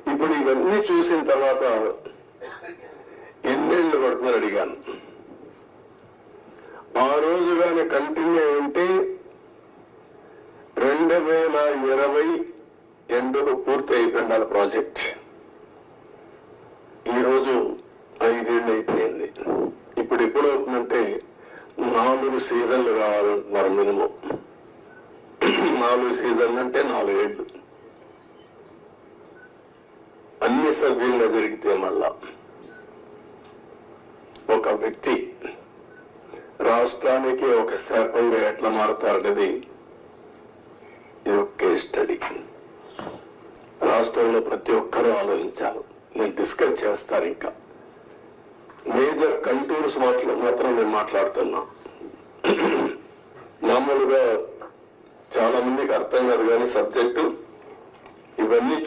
ఇప్పుడు ఇవన్నీ చూసిన తర్వాత ఎన్నేళ్లు పడుతుందని అడిగాను. ఆ రోజు కానీ కంటిన్యూ ఉంటే 2020 ఎండులో పూర్తి అయిపోయింది ప్రాజెక్ట్. ఈరోజు 5 ఏళ్ళు అయిపోయింది. ఇప్పుడు ఎప్పుడు అవుతుందంటే 4 సీజన్లు కావాలంటున్నారు మినిమం. 4 సీజన్లు అంటే 4 ఏళ్ళు. అన్ని సవ్యంగా జరిగితే మళ్ళా ఒక వ్యక్తి రాష్ట్రానికి ఒక శాపంగా ఎట్లా మారుతారనేది ఇది ఒక కేస్ స్టడీ. రాష్ట్రంలో ప్రతి ఒక్కరూ ఆలోచించాలి. నేను డిస్కస్ చేస్తాను. ఇంకా మేజర్ కంటూర్స్ మాత్రం నేను మాట్లాడుతున్నా. మామూలుగా చాలా మందికి అర్థం కాదు కానీ సబ్జెక్టు ఇవన్నీ